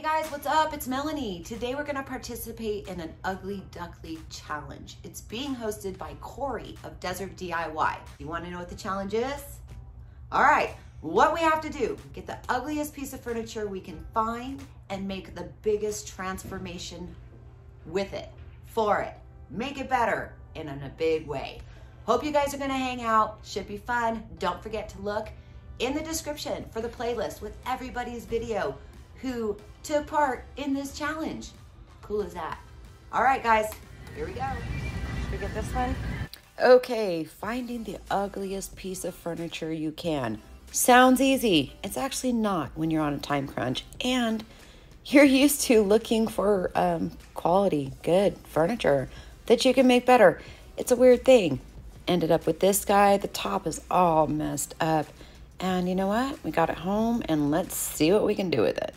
Guys, what's up? It's Melanie. Today we're gonna participate in an ugly duckling challenge. It's being hosted by Corey of Desert DIY. You wanna know what the challenge is? All right, what we have to do, get the ugliest piece of furniture we can find and make the biggest transformation with it, for it. Make it better and in a big way. Hope you guys are gonna hang out, should be fun. Don't forget to look in the description for the playlist with everybody's video who took part in this challenge. Cool as that. All right, guys, here we go. Should we get this one? Okay, finding the ugliest piece of furniture you can. Sounds easy. It's actually not when you're on a time crunch and you're used to looking for quality, good furniture that you can make better. It's a weird thing. Ended up with this guy. The top is all messed up. And you know what? We got it home and let's see what we can do with it.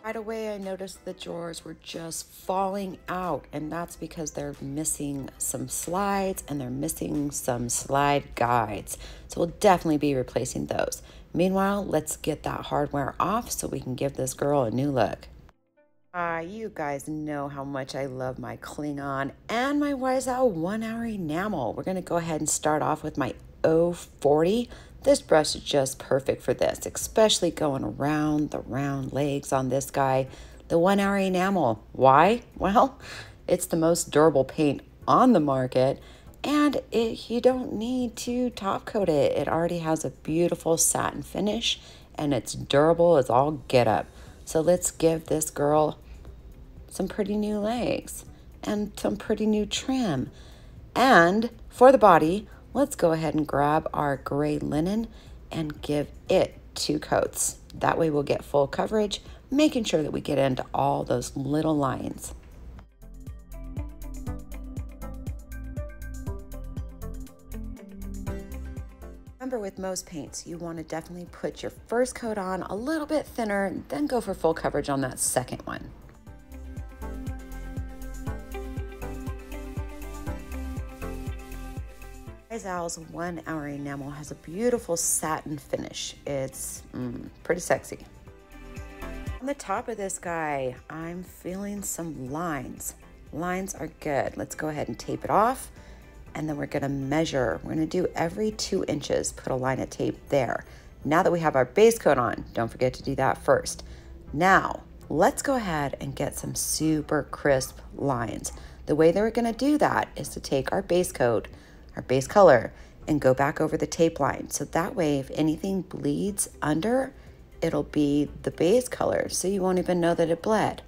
Right away, I noticed the drawers were just falling out, and that's because they're missing some slides and they're missing some slide guides. So we'll definitely be replacing those. Meanwhile, let's get that hardware off so we can give this girl a new look. You guys know how much I love my Klingon and my Wise Owl 1 hour enamel. We're gonna go ahead and start off with my 040. This brush is just perfect for this, especially going around the round legs on this guy. The 1 hour enamel. Why? Well, it's the most durable paint on the market, and you don't need to top coat it. It already has a beautiful satin finish, and it's durable as all get up. So let's give this girl some pretty new legs and some pretty new trim. And for the body, let's go ahead and grab our gray linen and give it 2 coats. That way we'll get full coverage, making sure that we get into all those little lines. Remember, with most paints, you want to definitely put your first coat on a little bit thinner, then go for full coverage on that second one. Wise Owl's 1 hour enamel has a beautiful satin finish. It's pretty sexy. On the top of this guy, I'm feeling some lines. Lines are good. Let's go ahead and tape it off. And then we're gonna measure. We're gonna do every 2 inches, put a line of tape there. Now that we have our base coat on, don't forget to do that first. Now, let's go ahead and get some super crisp lines. The way that we're gonna do that is to take our base coat, our base color, and go back over the tape line. So that way, if anything bleeds under, it'll be the base color, so you won't even know that it bled.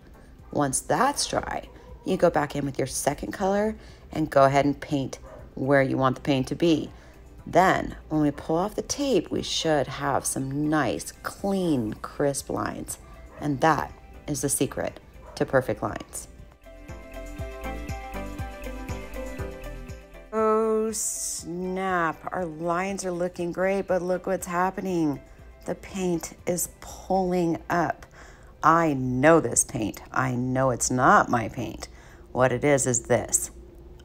Once that's dry, you go back in with your second color and go ahead and paint where you want the paint to be. Then, when we pull off the tape, we should have some nice, clean, crisp lines. And that is the secret to perfect lines. Oh snap, our lines are looking great, but look what's happening. The paint is pulling up. I know this paint. I know it's not my paint. What it is this.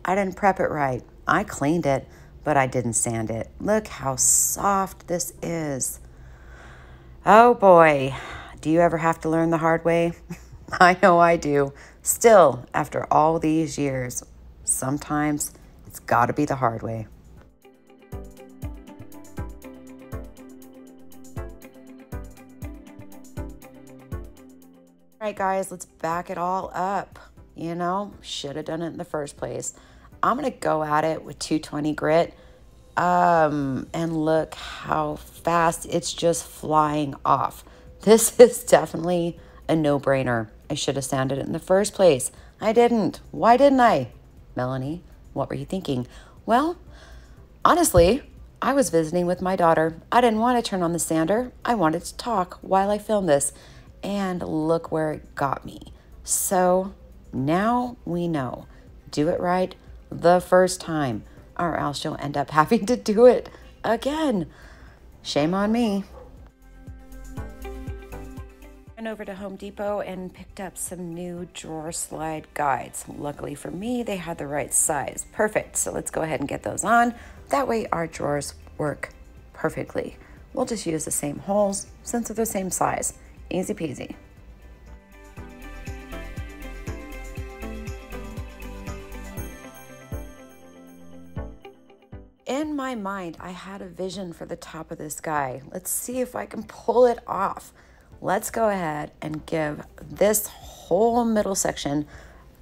I didn't prep it right. I cleaned it, but I didn't sand it. Look how soft this is. Oh boy, do you ever have to learn the hard way? I know I do. Still, after all these years, sometimes it's gotta be the hard way. All right, guys, let's back it all up. You know, should have done it in the first place. I'm gonna go at it with 220 grit. And look how fast it's just flying off. This is definitely a no-brainer. I should have sanded it in the first place. I didn't. Why didn't I? Melanie, what were you thinking? Well, honestly, I was visiting with my daughter. I didn't want to turn on the sander. I wanted to talk while I filmed this. And look where it got me. So now we know. Do it right the first time, or else you'll end up having to do it again. Shame on me. Went over to Home Depot and picked up some new drawer slide guides. Luckily for me, they had the right size. Perfect. So let's go ahead and get those on. That way our drawers work perfectly. We'll just use the same holes since they're the same size. Easy peasy. In my mind, I had a vision for the top of this guy. Let's see if I can pull it off. Let's go ahead and give this whole middle section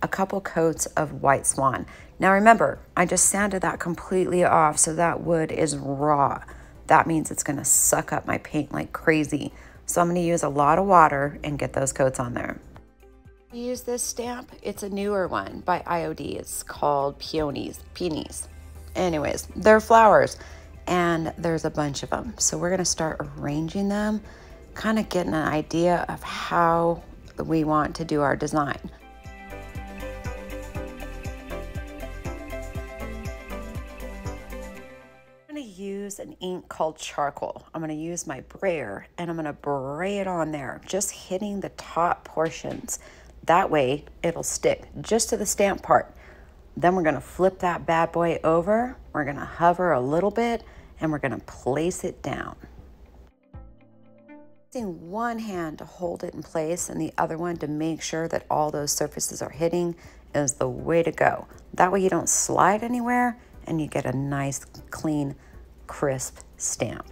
a couple coats of white swan. Now remember, I just sanded that completely off, so that wood is raw. That means it's gonna suck up my paint like crazy. So I'm gonna use a lot of water and get those coats on there. I use this stamp. It's a newer one by IOD. It's called peonies. Anyways, they're flowers and there's a bunch of them. So we're gonna start arranging them, kind of getting an idea of how we want to do our design. I'm gonna use an ink called charcoal. I'm gonna use my brayer and I'm gonna bray it on there, just hitting the top portions. That way it'll stick just to the stamp part. Then we're gonna flip that bad boy over. We're gonna hover a little bit and we're gonna place it down. Using one hand to hold it in place and the other one to make sure that all those surfaces are hitting is the way to go. That way you don't slide anywhere and you get a nice, clean, crisp stamp.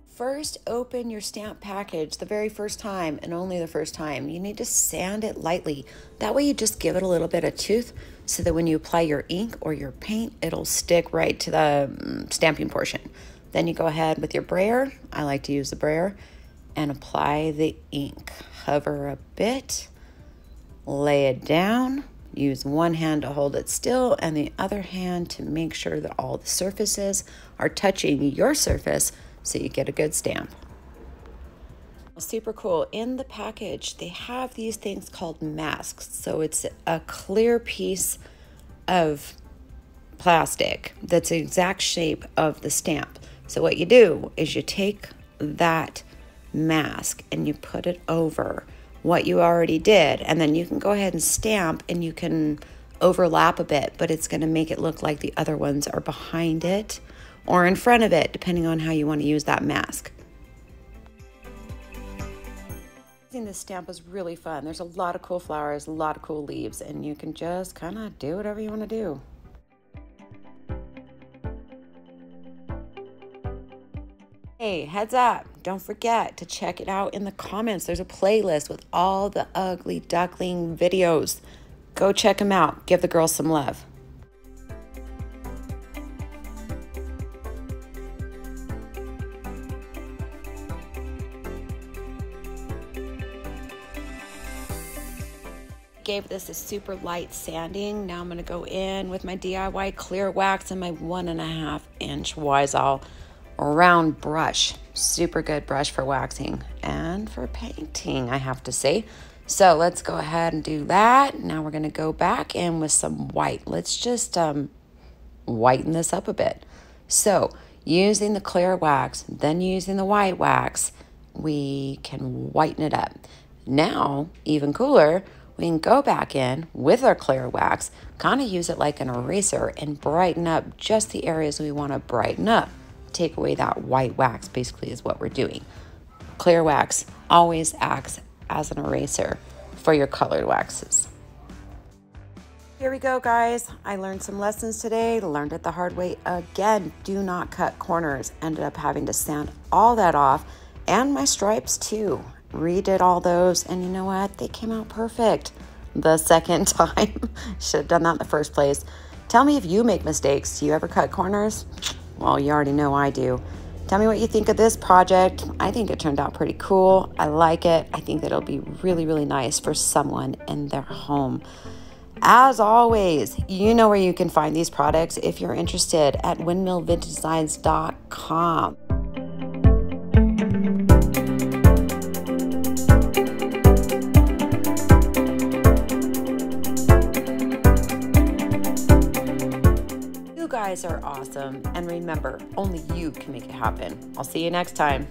First, open your stamp package the very first time and only the first time. You need to sand it lightly. That way you just give it a little bit of tooth so that when you apply your ink or your paint, it'll stick right to the stamping portion. Then you go ahead with your brayer. I like to use the brayer and apply the ink. Hover a bit, lay it down. Use one hand to hold it still and the other hand to make sure that all the surfaces are touching your surface so you get a good stamp. Super cool. In the package, they have these things called masks. So it's a clear piece of plastic that's the exact shape of the stamp. So what you do is you take that mask and you put it over what you already did, and then you can go ahead and stamp and you can overlap a bit, but it's going to make it look like the other ones are behind it or in front of it, depending on how you want to use that mask. Using this stamp is really fun. There's a lot of cool flowers, a lot of cool leaves, and you can just kind of do whatever you want to do. Hey, heads up, don't forget to check it out in the comments. There's a playlist with all the ugly duckling videos. Go check them out. Give the girls some love. Gave this a super light sanding. Now I'm going to go in with my DIY clear wax and my 1.5 inch Wise-All round brush. Super good brush for waxing and for painting, I have to say. So let's go ahead and do that. Now we're going to go back in with some white. Let's just whiten this up a bit. So using the clear wax, then using the white wax, we can whiten it up. Now, even cooler, we can go back in with our clear wax, kind of use it like an eraser and brighten up just the areas we want to brighten up. Take away that white wax, basically, is what we're doing. Clear wax always acts as an eraser for your colored waxes. Here we go, guys. I learned some lessons today, learned it the hard way again. Do not cut corners. Ended up having to sand all that off, and my stripes too. Redid all those, and you know what? They came out perfect the second time. Should have done that in the first place. Tell me if you make mistakes. Do you ever cut corners? Well, you already know I do. Tell me what you think of this project. I think it turned out pretty cool. I like it. I think that it'll be really, really nice for someone in their home. As always, you know where you can find these products if you're interested at windmillvintagedesigns.com. You guys are awesome, and remember, only you can make it happen. I'll see you next time.